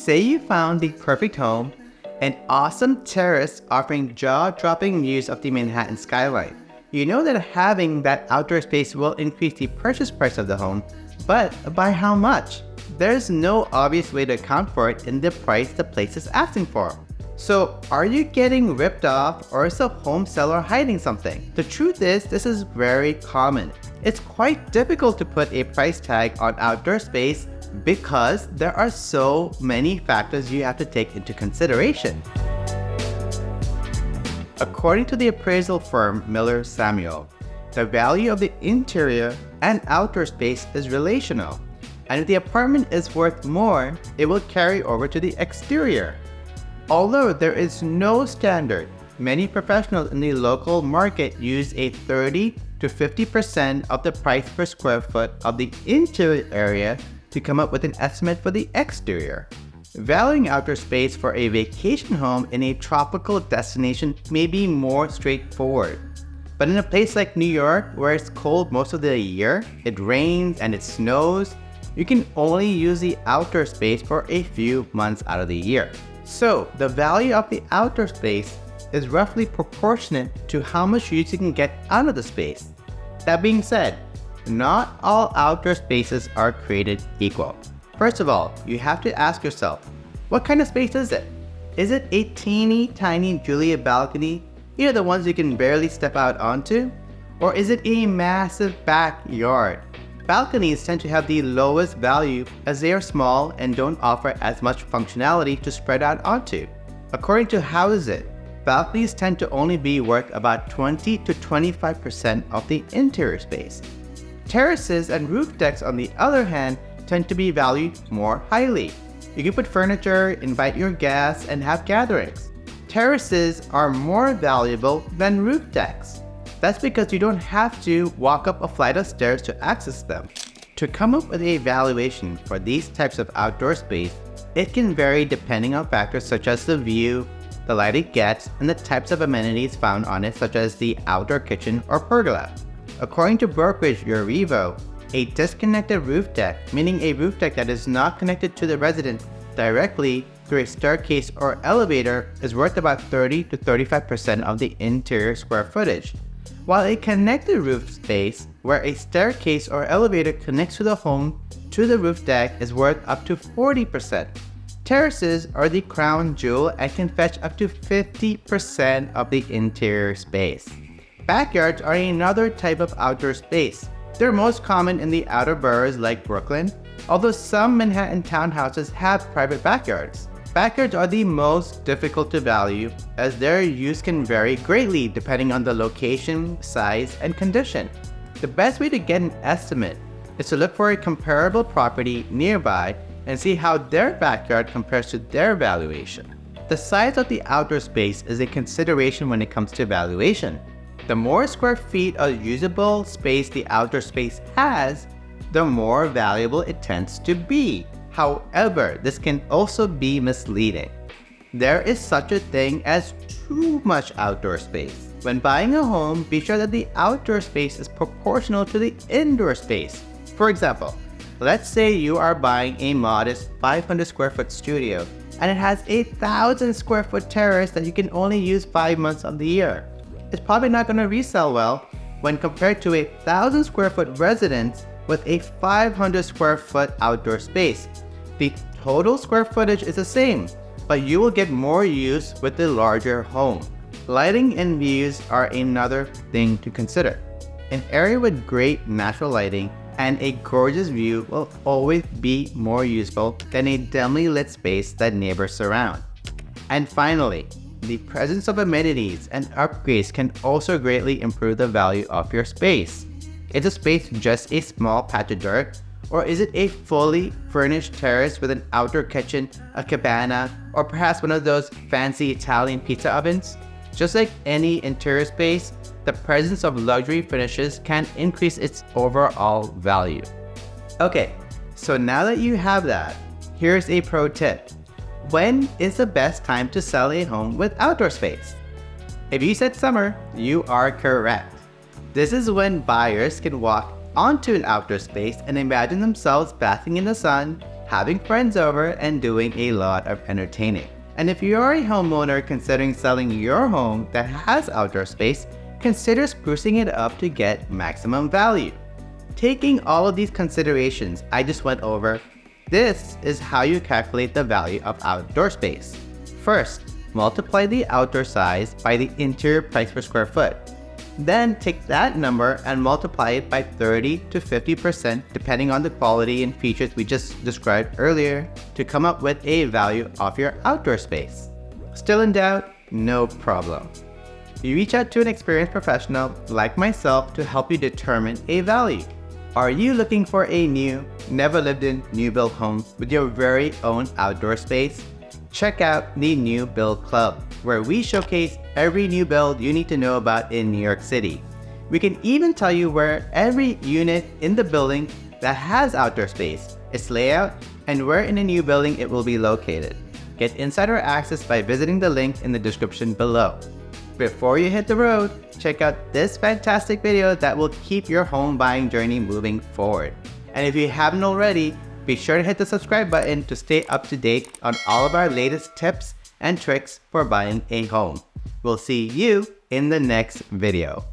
Say you found the perfect home, an awesome terrace offering jaw-dropping views of the Manhattan skyline. You know that having that outdoor space will increase the purchase price of the home, but by how much? There's no obvious way to account for it in the price the place is asking for. So, are you getting ripped off, or is the home seller hiding something? The truth is, this is very common. It's quite difficult to put a price tag on outdoor space because there are so many factors you have to take into consideration. According to the appraisal firm Miller Samuel, the value of the interior and outdoor space is relational, and if the apartment is worth more, it will carry over to the exterior. Although there is no standard, many professionals in the local market use a 30 to 50% of the price per square foot of the interior area to come up with an estimate for the exterior. Valuing outdoor space for a vacation home in a tropical destination may be more straightforward. But in a place like New York, where it's cold most of the year, it rains and it snows, you can only use the outdoor space for a few months out of the year. So, the value of the outdoor space is roughly proportionate to how much use you can get out of the space. That being said, not all outdoor spaces are created equal. First of all, you have to ask yourself, what kind of space is it? Is it a teeny tiny Julia balcony, the ones you can barely step out onto? Or is it a massive backyard? Balconies tend to have the lowest value as they are small and don't offer as much functionality to spread out onto. According to House It, balconies tend to only be worth about 20 to 25% of the interior space. Terraces and roof decks, on the other hand, tend to be valued more highly. You can put furniture, invite your guests, and have gatherings. Terraces are more valuable than roof decks. That's because you don't have to walk up a flight of stairs to access them. To come up with a valuation for these types of outdoor space, it can vary depending on factors such as the view, the light it gets, and the types of amenities found on it, such as the outdoor kitchen or pergola. According to brokerage Revo, a disconnected roof deck, meaning a roof deck that is not connected to the resident directly through a staircase or elevator, is worth about 30 to 35% of the interior square footage, while a connected roof space, where a staircase or elevator connects to the home to the roof deck, is worth up to 40%. Terraces are the crown jewel and can fetch up to 50% of the interior space. Backyards are another type of outdoor space. They're most common in the outer boroughs like Brooklyn, although some Manhattan townhouses have private backyards. Backyards are the most difficult to value as their use can vary greatly depending on the location, size, and condition. The best way to get an estimate is to look for a comparable property nearby and see how their backyard compares to their valuation. The size of the outdoor space is a consideration when it comes to valuation. The more square feet of usable space the outdoor space has, the more valuable it tends to be. However, this can also be misleading. There is such a thing as too much outdoor space. When buying a home, be sure that the outdoor space is proportional to the indoor space. For example, let's say you are buying a modest 500 square foot studio and it has a 1,000 square foot terrace that you can only use 5 months of the year. It's probably not going to resell well when compared to a 1,000 square foot residence with a 500 square foot outdoor space. The total square footage is the same, but you will get more use with the larger home. Lighting and views are another thing to consider. An area with great natural lighting and a gorgeous view will always be more useful than a dimly lit space that neighbors surround. And finally, the presence of amenities and upgrades can also greatly improve the value of your space. Is a space just a small patch of dirt? Or is it a fully furnished terrace with an outdoor kitchen, a cabana, or perhaps one of those fancy Italian pizza ovens? Just like any interior space, the presence of luxury finishes can increase its overall value. Okay, so now that you have that, here's a pro tip. When is the best time to sell a home with outdoor space? If you said summer, you are correct. This is when buyers can walk onto an outdoor space and imagine themselves basking in the sun, having friends over, and doing a lot of entertaining. And if you're a homeowner considering selling your home that has outdoor space, consider sprucing it up to get maximum value. Taking all of these considerations I just went over, this is how you calculate the value of outdoor space. First, multiply the outdoor size by the interior price per square foot. Then take that number and multiply it by 30 to 50% depending on the quality and features we just described earlier to come up with a value of your outdoor space. Still in doubt? No problem. You reach out to an experienced professional like myself to help you determine a value. Are you looking for a new, never lived in new build home with your very own outdoor space? Check out the New Build Club, where we showcase every new build you need to know about in New York City. We can even tell you where every unit in the building that has outdoor space, its layout, and where in a new building it will be located. Get insider access by visiting the link in the description below. Before you hit the road, check out this fantastic video that will keep your home buying journey moving forward. And if you haven't already, be sure to hit the subscribe button to stay up to date on all of our latest tips and tricks for buying a home. We'll see you in the next video.